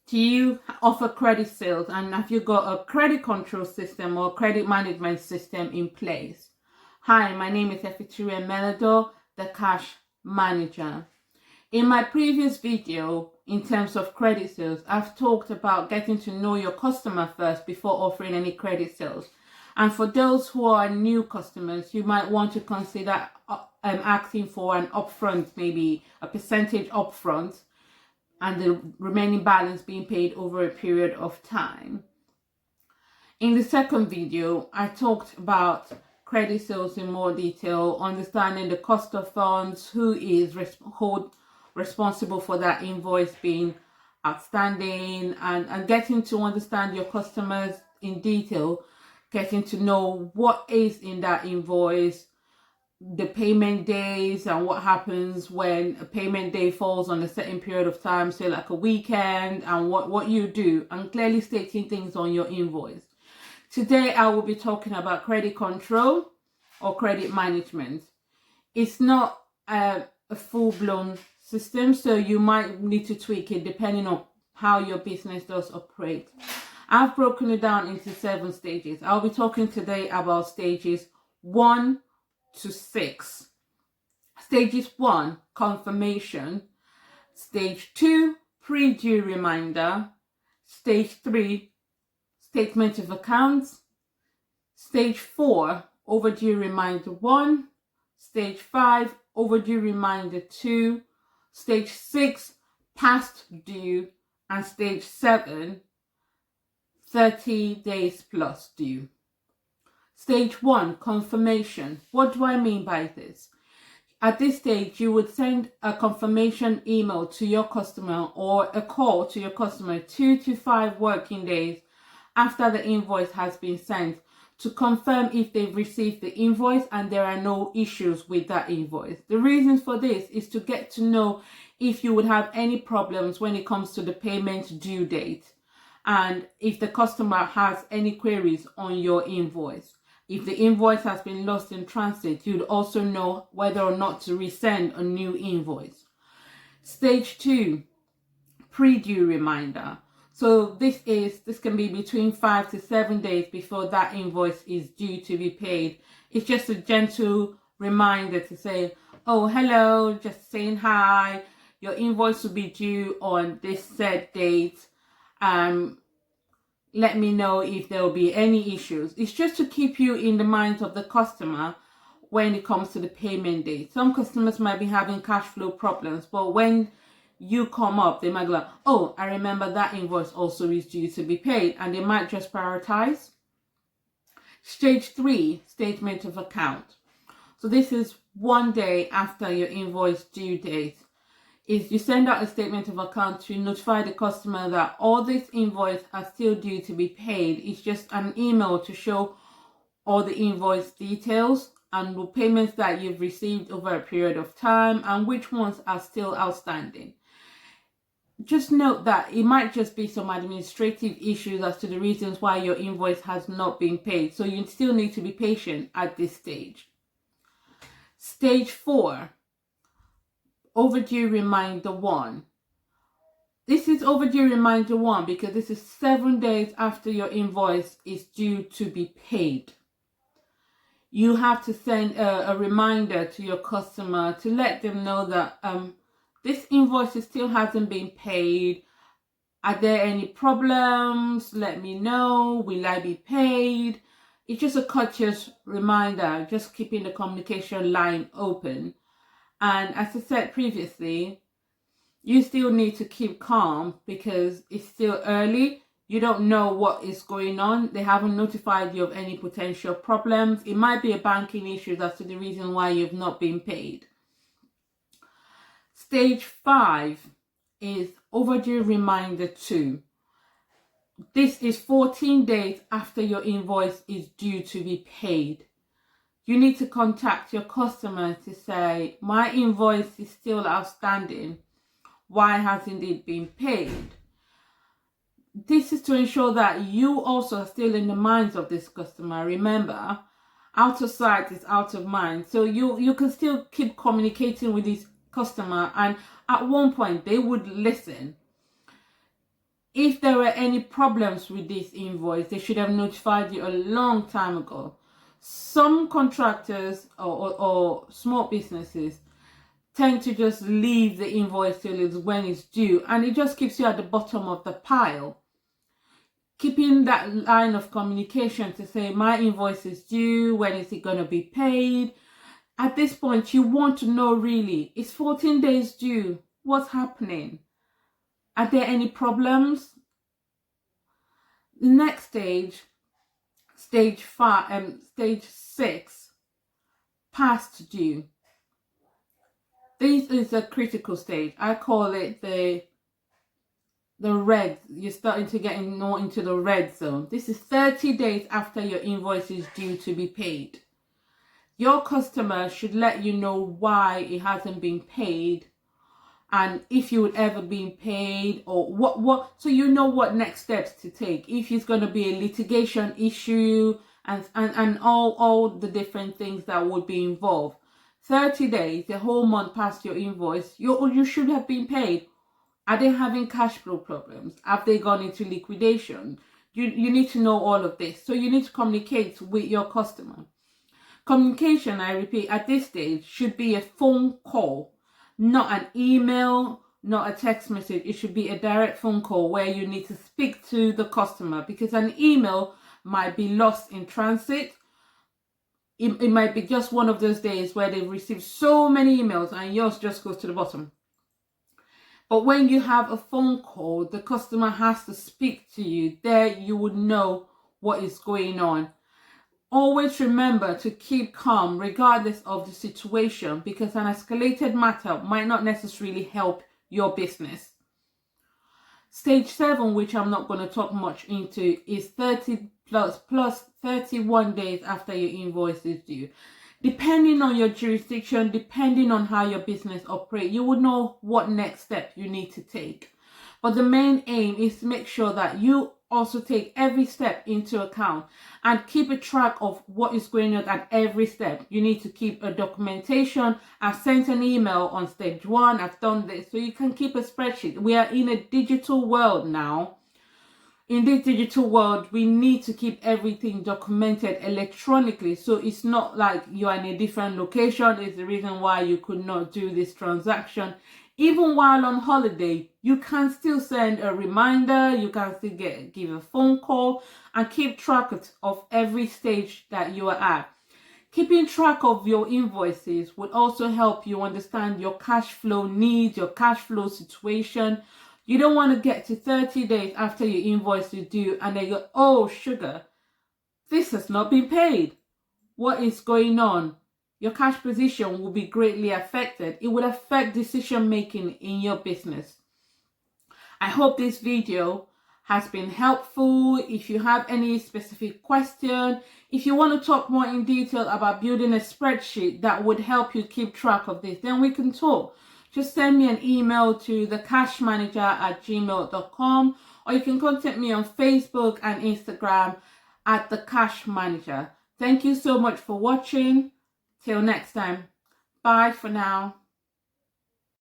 Do you offer credit sales, and have you got a credit control system or credit management system in place? Hi, my name is Efituria Melado, the cash manager. In my previous video, in terms of credit sales, I've talked about getting to know your customer first before offering any credit sales. And for those who are new customers, you might want to consider asking for an upfront, maybe a percentage upfront, and the remaining balance being paid over a period of time. In the second video, I talked about credit sales in more detail, understanding the cost of funds, who is responsible for that invoice being outstanding, and getting to understand your customers in detail, getting to know what is in that invoice, the payment days, and what happens when a payment day falls on a certain period of time, say like a weekend, and what you do, and clearly stating things on your invoice. Today I will be talking about credit control or credit management. It's not a full-blown system, so you might need to tweak it depending on how your business does operate. I've broken it down into 7 stages. I'll be talking today about stages 1 to 6. Stages 1, confirmation. Stage 2, pre-due reminder. Stage 3, statement of accounts. Stage 4, overdue reminder 1. Stage 5, overdue reminder 2. Stage 6, past due. And stage 7, 30 days plus due. Stage 1, confirmation. What do I mean by this? At this stage, you would send a confirmation email to your customer or a call to your customer 2 to 5 working days after the invoice has been sent to confirm if they've received the invoice and there are no issues with that invoice. The reason for this is to get to know if you would have any problems when it comes to the payment due date, and if the customer has any queries on your invoice. If the invoice has been lost in transit, you'd also know whether or not to resend a new invoice. Stage 2, pre-due reminder. So this can be between 5 to 7 days before that invoice is due to be paid. It's just a gentle reminder to say, oh, hello, just saying hi. Your invoice will be due on this set date. Let me know if there will be any issues. It's just to keep you in the minds of the customer when it comes to the payment date. Some customers might be having cash flow problems, but when you come up, they might go like, oh, I remember that invoice also is due to be paid, and they might just prioritize. Stage 3, statement of account. So this is 1 day after your invoice due date. Is you send out a statement of account to notify the customer that all this invoice are still due to be paid. It's just an email to show all the invoice details and the payments that you've received over a period of time and which ones are still outstanding. Just note that it might just be some administrative issues as to the reasons why your invoice has not been paid. So you still need to be patient at this stage. Stage 4. Overdue reminder 1. This is overdue reminder 1 because this is 7 days after your invoice is due to be paid. You have to send a reminder to your customer to let them know that this invoice still hasn't been paid. Are there any problems? Let me know. Will I be paid? It's just a courteous reminder, just keeping the communication line open. And as I said previously, you still need to keep calm because it's still early. You don't know what is going on. They haven't notified you of any potential problems. It might be a banking issue as to the reason why you've not been paid. Stage 5 is overdue reminder 2. This is 14 days after your invoice is due to be paid. You need to contact your customer to say, my invoice is still outstanding. Why hasn't it been paid? This is to ensure that you also are still in the minds of this customer. Remember, out of sight is out of mind. So you can still keep communicating with this customer, and at one point they would listen. If there were any problems with this invoice, they should have notified you a long time ago. Some contractors or small businesses tend to just leave the invoice till it's when it's due, and it just keeps you at the bottom of the pile. Keeping that line of communication to say, my invoice is due, when is it going to be paid? At this point, you want to know really, it's 14 days due. What's happening? Are there any problems? The next stage, stage 6, past due. This is a critical stage. I call it the red. You're starting to get more into the red zone. This is 30 days after your invoice is due to be paid. Your customer should let you know why it hasn't been paid, and if you would ever be paid, or what so you know what next steps to take. If it's going to be a litigation issue, and all the different things that would be involved. 30 days, the whole month past your invoice, you should have been paid. Are they having cash flow problems? Have they gone into liquidation? You need to know all of this. So you need to communicate with your customer. Communication, I repeat, at this stage should be a phone call, not an email, not a text message. It should be a direct phone call where you need to speak to the customer, because an email might be lost in transit. It might be just one of those days where they've received so many emails and yours just goes to the bottom. But when you have a phone call, the customer has to speak to you. There you would know what is going on. Always remember to keep calm regardless of the situation, because an escalated matter might not necessarily help your business. Stage 7, which I'm not going to talk much into, is 30 plus 31 days after your invoice is due. Depending on your jurisdiction, depending on how your business operates, you would know what next step you need to take. But the main aim is to make sure that you also take every step into account and keep a track of what is going on at every step. You need to keep a documentation. I've sent an email on stage 1. I've done this. So you can keep a spreadsheet. We are in a digital world now. In this digital world, we need to keep everything documented electronically. So it's not like you are in a different location. It's the reason why you could not do this transaction. Even while on holiday, you can still send a reminder. You can still give a phone call and keep track of every stage that you are at. Keeping track of your invoices would also help you understand your cash flow needs, your cash flow situation. You don't want to get to 30 days after your invoice is due and then go, oh, sugar, this has not been paid. What is going on? Your cash position will be greatly affected. It will affect decision making in your business. I hope this video has been helpful. If you have any specific question, if you want to talk more in detail about building a spreadsheet that would help you keep track of this, then we can talk. Just send me an email to thecashmanager@gmail.com, or you can contact me on Facebook and Instagram at The Cash Manager. Thank you so much for watching. Till next time. Bye for now.